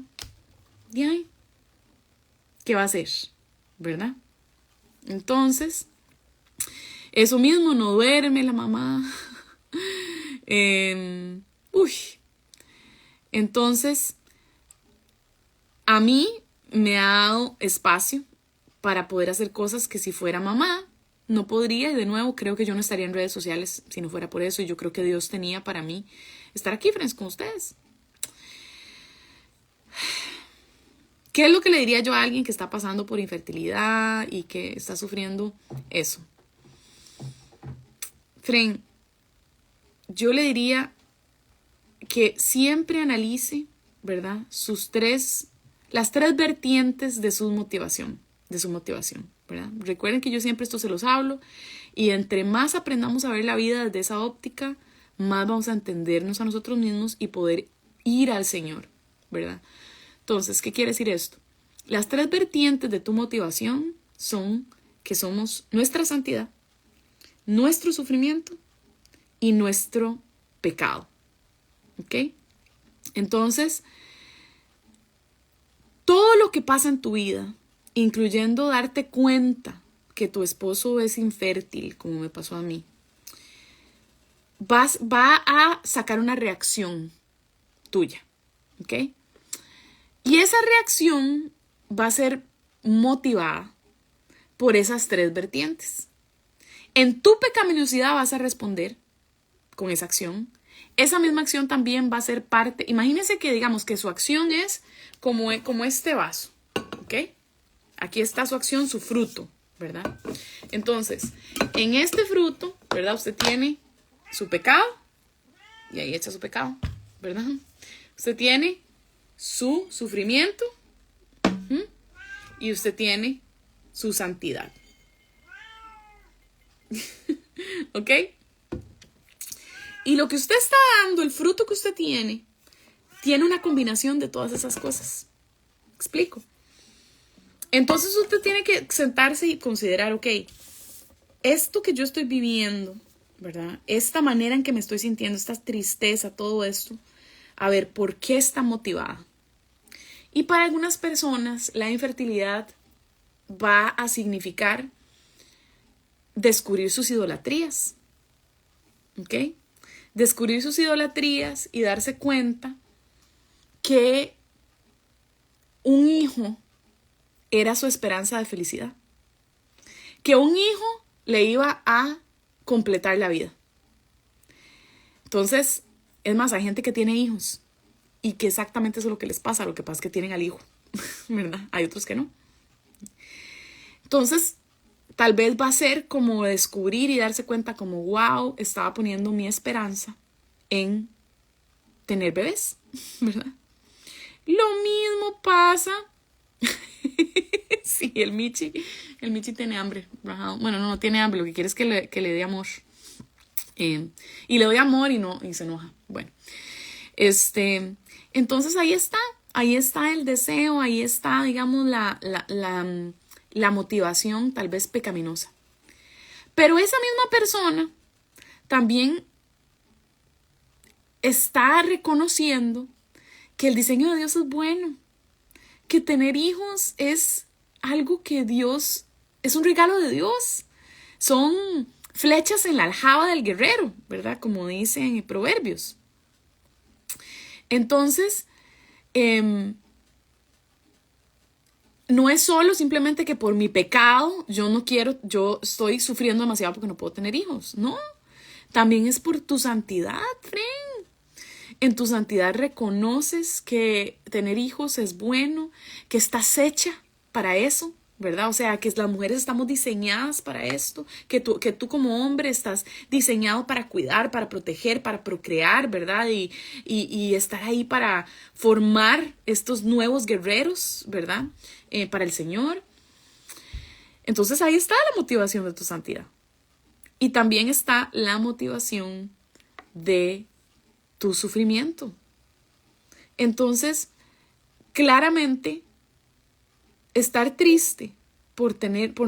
de ahí, ¿qué va a hacer? ¿Verdad? Entonces, eso mismo, no duerme la mamá. Entonces, a mí me ha dado espacio para poder hacer cosas que si fuera mamá no podría. Y de nuevo, creo que yo no estaría en redes sociales si no fuera por eso. Y yo creo que Dios tenía para mí estar aquí, friends, con ustedes. ¿Qué es lo que le diría yo a alguien que está pasando por infertilidad y que está sufriendo eso? Fren, yo le diría que siempre analice, ¿verdad? Las tres vertientes de su motivación, ¿verdad? Recuerden que yo siempre esto se los hablo y entre más aprendamos a ver la vida desde esa óptica, más vamos a entendernos a nosotros mismos y poder ir al Señor, ¿verdad? Entonces, ¿qué quiere decir esto? Las tres vertientes de tu motivación son que somos nuestra santidad, nuestro sufrimiento y nuestro pecado. ¿Ok? Entonces, todo lo que pasa en tu vida, incluyendo darte cuenta que tu esposo es infértil, como me pasó a mí, va a sacar una reacción tuya. ¿Ok? Y esa reacción va a ser motivada por esas tres vertientes. En tu pecaminosidad vas a responder con esa acción. Esa misma acción también va a ser parte. Imagínense que digamos que su acción es como este vaso. ¿Ok? Aquí está su acción, su fruto, ¿verdad? Entonces, en este fruto, ¿verdad? Usted tiene su pecado y ahí echa su pecado, ¿verdad? Usted tiene su sufrimiento y usted tiene su santidad. ¿Ok? Y lo que usted está dando, el fruto que usted tiene una combinación de todas esas cosas. ¿Explico? Entonces usted tiene que sentarse y considerar, ok, esto que yo estoy viviendo, ¿verdad? Esta manera en que me estoy sintiendo, esta tristeza, todo esto, a ver, ¿por qué está motivada? Y para algunas personas la infertilidad va a significar descubrir sus idolatrías. ¿Ok? Descubrir sus idolatrías y darse cuenta que un hijo era su esperanza de felicidad. Que un hijo le iba a completar la vida. Entonces, es más, hay gente que tiene hijos y que exactamente eso es lo que les pasa. Lo que pasa es que tienen al hijo, ¿verdad? Hay otros que no. Entonces, tal vez va a ser como descubrir y darse cuenta como, wow, estaba poniendo mi esperanza en tener bebés, ¿verdad? Lo mismo pasa. Sí, el Michi tiene hambre. Bueno, no tiene hambre, lo que quiere es que le dé amor. Y le doy amor y se enoja. Bueno, entonces ahí está el deseo, ahí está, digamos, la motivación tal vez pecaminosa. Pero esa misma persona también está reconociendo que el diseño de Dios es bueno, que tener hijos es algo que Dios, es un regalo de Dios, son flechas en la aljaba del guerrero, ¿verdad? Como dicen en Proverbios. Entonces, no es solo simplemente que por mi pecado yo estoy sufriendo demasiado porque no puedo tener hijos, no, también es por tu santidad, friend. En tu santidad reconoces que tener hijos es bueno, que estás hecha para eso, ¿verdad? O sea, que las mujeres estamos diseñadas para esto, que tú como hombre estás diseñado para cuidar, para proteger, para procrear, ¿verdad? Y estar ahí para formar estos nuevos guerreros, ¿verdad? Para el Señor. Entonces ahí está la motivación de tu santidad. Y también está la motivación de tu sufrimiento. Entonces, claramente, estar triste por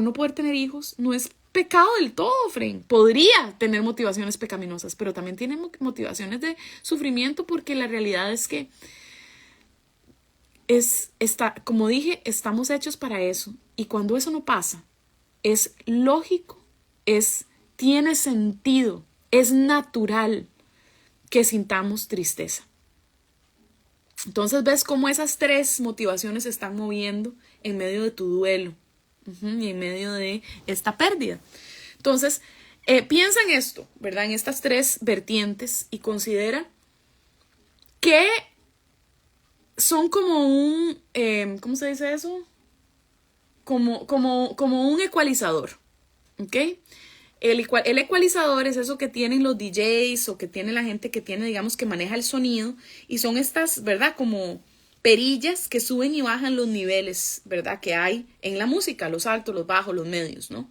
no poder tener hijos no es pecado del todo, friend. Podría tener motivaciones pecaminosas, pero también tiene motivaciones de sufrimiento, porque la realidad es que como dije, estamos hechos para eso. Y cuando eso no pasa, es lógico, tiene sentido, es natural que sintamos tristeza. Entonces ves cómo esas tres motivaciones se están moviendo en medio de tu duelo y en medio de esta pérdida. Entonces, piensa en esto, ¿verdad? En estas tres vertientes y considera que son como un, ¿cómo se dice eso? Como un ecualizador, ¿ok? El ecualizador es eso que tienen los DJs o que tiene la gente que tiene, digamos, que maneja el sonido, y son estas, ¿verdad? Como perillas que suben y bajan los niveles, ¿verdad? Que hay en la música, los altos, los bajos, los medios, ¿no?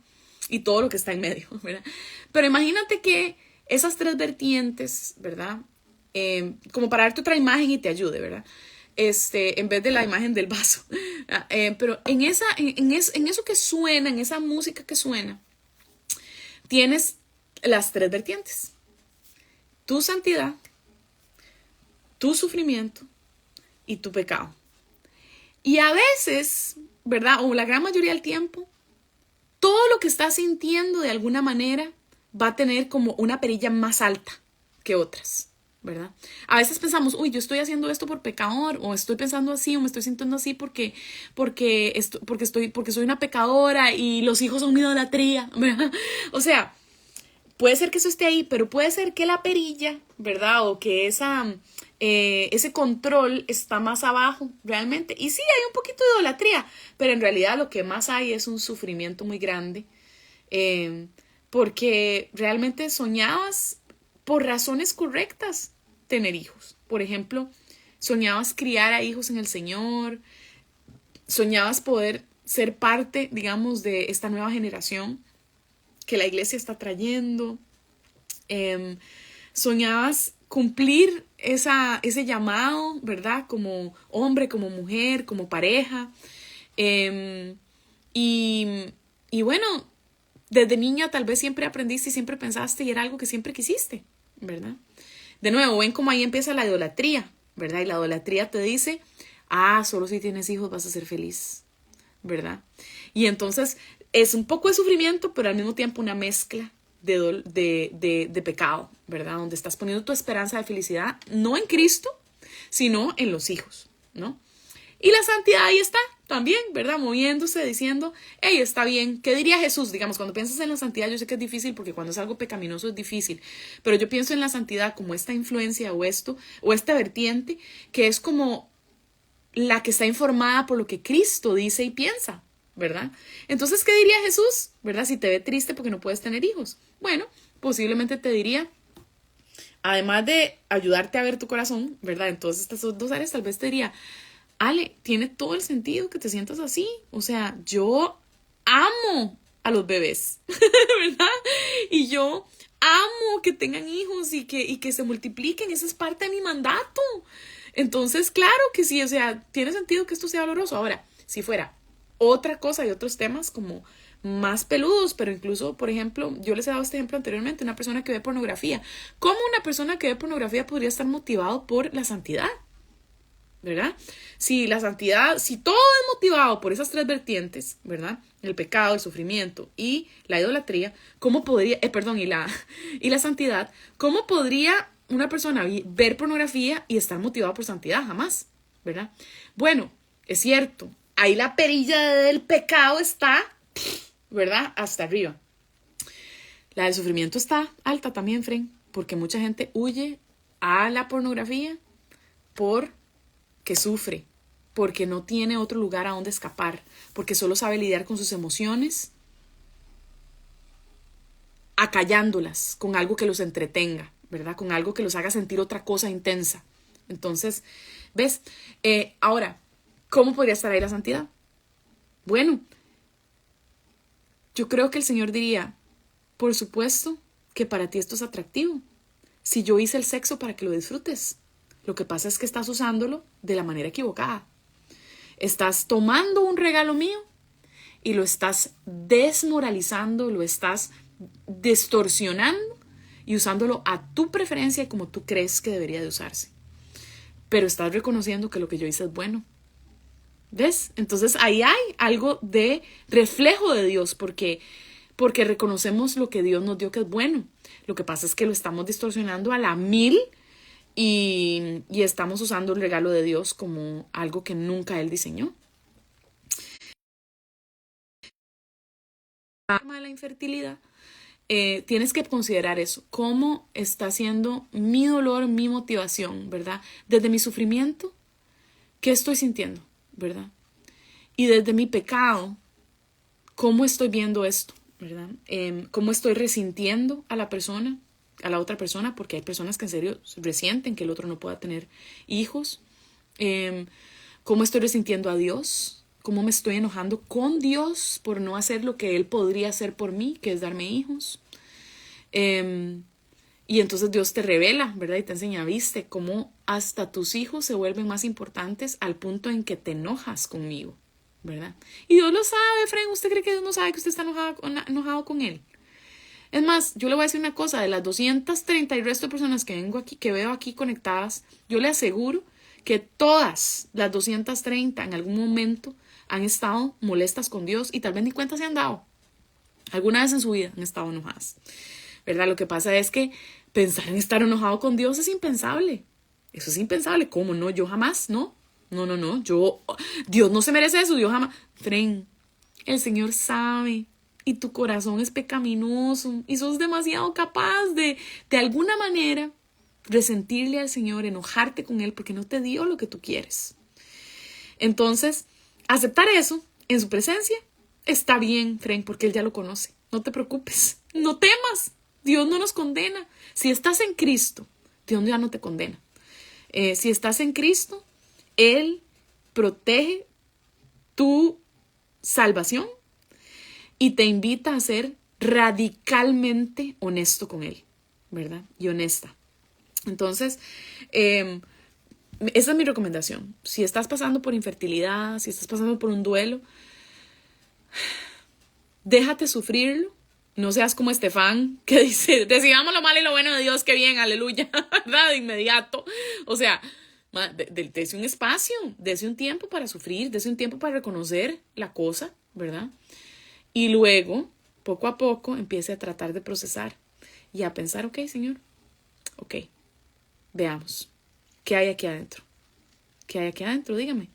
Y todo lo que está en medio, ¿verdad? Pero imagínate que esas tres vertientes, ¿verdad? Como para darte otra imagen y te ayude, ¿verdad? En vez de la imagen del vaso. Pero en eso que suena, en esa música que suena, tienes las tres vertientes: tu santidad, tu sufrimiento y tu pecado. Y a veces, ¿verdad? O la gran mayoría del tiempo, todo lo que estás sintiendo de alguna manera va a tener como una perilla más alta que otras, ¿verdad? A veces pensamos, uy, yo estoy haciendo esto por pecador, o estoy pensando así, o me estoy sintiendo así porque soy una pecadora y los hijos son mi idolatría, ¿verdad? O sea, puede ser que eso esté ahí, pero puede ser que la perilla, ¿verdad? O que ese control está más abajo realmente. Y sí, hay un poquito de idolatría, pero en realidad lo que más hay es un sufrimiento muy grande, porque realmente soñabas por razones correctas tener hijos. Por ejemplo, soñabas criar a hijos en el Señor, soñabas poder ser parte, digamos, de esta nueva generación que la iglesia está trayendo. Soñabas cumplir ese llamado, ¿verdad? Como hombre, como mujer, como pareja. Y bueno, desde niña tal vez siempre aprendiste y siempre pensaste y era algo que siempre quisiste, ¿verdad? De nuevo, ven cómo ahí empieza la idolatría, ¿verdad? Y la idolatría te dice, solo si tienes hijos vas a ser feliz, ¿verdad? Y entonces es un poco de sufrimiento, pero al mismo tiempo una mezcla de pecado, ¿verdad? Donde estás poniendo tu esperanza de felicidad no en Cristo, sino en los hijos, ¿no? Y la santidad ahí está también, ¿verdad? Moviéndose, diciendo, hey, está bien. ¿Qué diría Jesús? Digamos, cuando piensas en la santidad, yo sé que es difícil porque cuando es algo pecaminoso es difícil, pero yo pienso en la santidad como esta influencia o esta vertiente que es como la que está informada por lo que Cristo dice y piensa, ¿verdad? Entonces, ¿qué diría Jesús, verdad? Si te ve triste porque no puedes tener hijos. Bueno, posiblemente te diría, además de ayudarte a ver tu corazón, ¿verdad? En todas estas dos áreas, tal vez te diría, Ale, tiene todo el sentido que te sientas así. O sea, yo amo a los bebés, ¿verdad? Y yo amo que tengan hijos y que se multipliquen. Esa es parte de mi mandato. Entonces, claro que sí, o sea, tiene sentido que esto sea doloroso. Ahora, si fuera otra cosa y otros temas como más peludos, pero incluso, por ejemplo, yo les he dado este ejemplo anteriormente, una persona que ve pornografía. ¿Cómo una persona que ve pornografía podría estar motivado por la santidad? ¿Verdad? Si la santidad, si todo es motivado por esas tres vertientes, ¿verdad? El pecado, el sufrimiento y la idolatría, ¿cómo podría, y la santidad, ¿cómo podría una persona ver pornografía y estar motivado por santidad? Jamás, ¿verdad? Bueno, es cierto, ahí la perilla del pecado está, ¿verdad? Hasta arriba. La del sufrimiento está alta también, Fren, porque mucha gente huye a la pornografía por que sufre, porque no tiene otro lugar a donde escapar, porque solo sabe lidiar con sus emociones, acallándolas con algo que los entretenga, ¿verdad? Con algo que los haga sentir otra cosa intensa. Entonces, ¿ves? Ahora, ¿cómo podría estar ahí la santidad? Bueno, yo creo que el Señor diría, por supuesto que para ti esto es atractivo. Si yo hice el sexo para que lo disfrutes. Lo que pasa es que estás usándolo de la manera equivocada. Estás tomando un regalo mío y lo estás desmoralizando, lo estás distorsionando y usándolo a tu preferencia y como tú crees que debería de usarse. Pero estás reconociendo que lo que yo hice es bueno. ¿Ves? Entonces ahí hay algo de reflejo de Dios porque reconocemos lo que Dios nos dio que es bueno. Lo que pasa es que lo estamos distorsionando a la 1000 y estamos usando el regalo de Dios como algo que nunca Él diseñó. El tema de la infertilidad, tienes que considerar eso. ¿Cómo está siendo mi dolor, mi motivación, verdad? Desde mi sufrimiento, ¿qué estoy sintiendo, verdad? Y desde mi pecado, ¿cómo estoy viendo esto, verdad? ¿Cómo estoy resintiendo a la persona? A la otra persona, porque hay personas que en serio resienten que el otro no pueda tener hijos. ¿Cómo estoy resintiendo a Dios? ¿Cómo me estoy enojando con Dios por no hacer lo que Él podría hacer por mí, que es darme hijos? Y entonces Dios te revela, ¿verdad? Y te enseña, viste, cómo hasta tus hijos se vuelven más importantes al punto en que te enojas conmigo, ¿verdad? Y Dios lo sabe, Fren. ¿Usted cree que Dios no sabe que usted está enojado con Él? Es más, yo le voy a decir una cosa, de las 230 y resto de personas que veo aquí conectadas, yo le aseguro que todas las 230 en algún momento han estado molestas con Dios y tal vez ni cuenta se han dado. Alguna vez en su vida han estado enojadas, ¿verdad? Lo que pasa es que pensar en estar enojado con Dios es impensable. Eso es impensable. ¿Cómo no? Yo jamás, ¿no? No. Dios no se merece eso, Dios jamás. Fren, el Señor sabe. Y tu corazón es pecaminoso y sos demasiado capaz de alguna manera, resentirle al Señor, enojarte con Él porque no te dio lo que tú quieres. Entonces, aceptar eso en su presencia está bien, Fren, porque Él ya lo conoce. No te preocupes, no temas. Dios no nos condena. Si estás en Cristo, Dios ya no te condena. Si estás en Cristo, Él protege tu salvación y te invita a ser radicalmente honesto con Él, ¿verdad? Y honesta. Entonces, esa es mi recomendación. Si estás pasando por infertilidad, si estás pasando por un duelo, déjate sufrirlo. No seas como Estefan, que dice, recibamos lo malo y lo bueno de Dios, qué bien, aleluya, ¿verdad? De inmediato. O sea, dese un espacio, dese un tiempo para sufrir, dese un tiempo para reconocer la cosa, ¿verdad? Y luego, poco a poco, empiece a tratar de procesar y a pensar, ok, Señor, ok, veamos, ¿qué hay aquí adentro? ¿Qué hay aquí adentro? Dígame.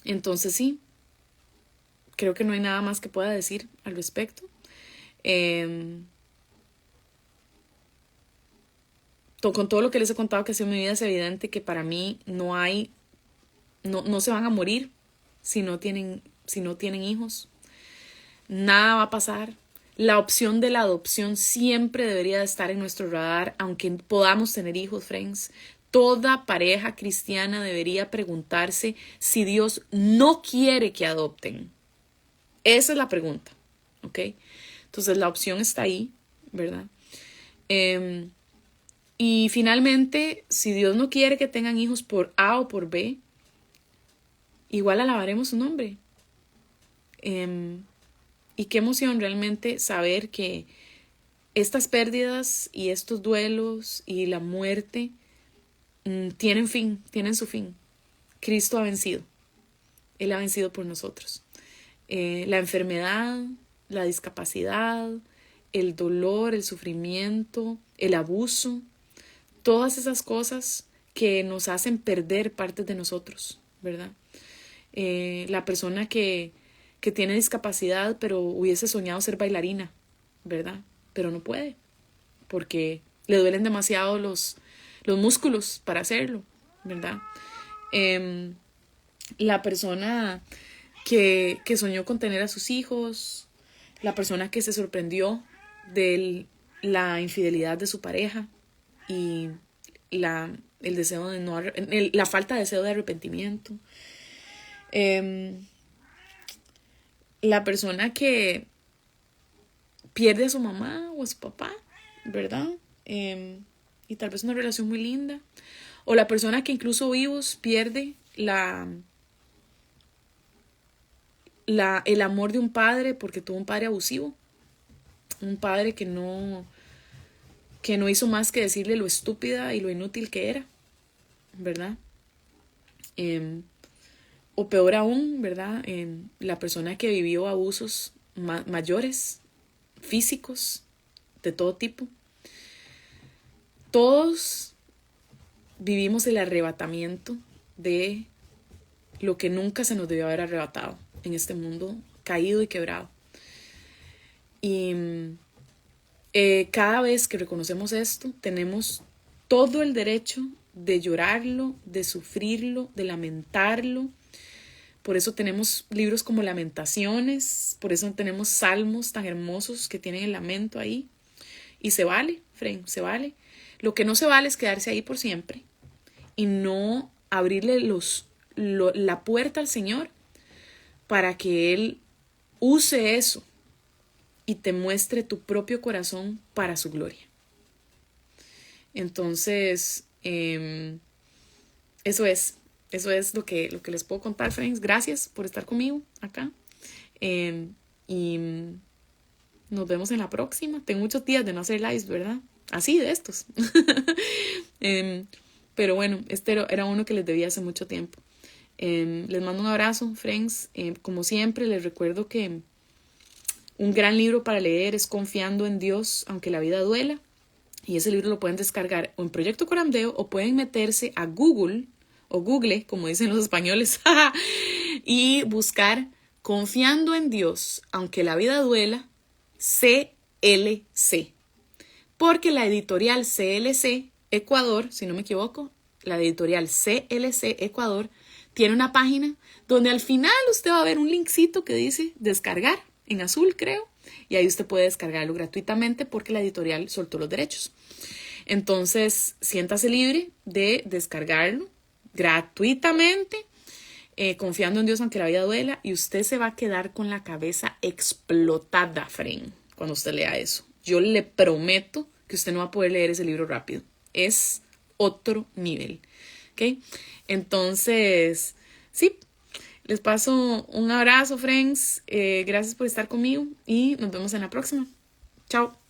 Entonces sí, creo que no hay nada más que pueda decir al respecto. Con todo lo que les he contado que ha sido mi vida, es evidente que para mí no se van a morir si no tienen hijos. Nada va a pasar. La opción de la adopción siempre debería de estar en nuestro radar, aunque podamos tener hijos, friends. Toda pareja cristiana debería preguntarse si Dios no quiere que adopten. Esa es la pregunta, ¿ok? Entonces la opción está ahí, ¿verdad? Y finalmente, si Dios no quiere que tengan hijos por A o por B, igual alabaremos su nombre. Y qué emoción realmente saber que estas pérdidas y estos duelos y la muerte tienen fin, tienen su fin. Cristo ha vencido. Él ha vencido por nosotros. La enfermedad, la discapacidad, el dolor, el sufrimiento, el abuso, todas esas cosas que nos hacen perder partes de nosotros, ¿verdad? La persona que tiene discapacidad pero hubiese soñado ser bailarina, ¿verdad? Pero no puede porque le duelen demasiado los músculos para hacerlo, ¿verdad? La persona que soñó con tener a sus hijos, la persona que se sorprendió de la infidelidad de su pareja y el deseo de no, la falta de deseo de arrepentimiento. La persona que pierde a su mamá o a su papá, ¿verdad? Y tal vez una relación muy linda. O la persona que incluso vivos pierde el amor de un padre porque tuvo un padre abusivo. Un padre que no hizo más que decirle lo estúpida y lo inútil que era, ¿verdad? O peor aún, ¿verdad? La persona que vivió abusos mayores, físicos, de todo tipo. Todos vivimos el arrebatamiento de lo que nunca se nos debió haber arrebatado en este mundo caído y quebrado. Y cada vez que reconocemos esto, tenemos todo el derecho de llorarlo, de sufrirlo, de lamentarlo. Por eso tenemos libros como Lamentaciones, por eso tenemos salmos tan hermosos que tienen el lamento ahí. Y se vale, friend, se vale. Lo que no se vale es quedarse ahí por siempre y no abrirle la puerta al Señor para que Él use eso y te muestre tu propio corazón para su gloria. Entonces, eso es lo que les puedo contar, friends. Gracias por estar conmigo acá. Y nos vemos en la próxima. Tengo muchos días de no hacer lives, ¿verdad? Así de estos. Pero bueno, este era uno que les debía hace mucho tiempo. Les mando un abrazo, friends. Como siempre, les recuerdo que un gran libro para leer es Confiando en Dios, aunque la vida duela. Y ese libro lo pueden descargar o en Proyecto Coramdeo o pueden meterse a Google o Google, como dicen los españoles, y buscar Confiando en Dios, aunque la vida duela, CLC. Porque la editorial CLC Ecuador, si no me equivoco, la editorial CLC Ecuador tiene una página donde al final usted va a ver un linkcito que dice descargar, en azul creo, y ahí usted puede descargarlo gratuitamente porque la editorial soltó los derechos. Entonces, siéntase libre de descargarlo gratuitamente, confiando en Dios aunque la vida duela, y usted se va a quedar con la cabeza explotada, friend, cuando usted lea eso. Yo le prometo que usted no va a poder leer ese libro rápido. Es otro nivel, ¿ok? Entonces, sí, les paso un abrazo, friends. Gracias por estar conmigo y nos vemos en la próxima. Chao.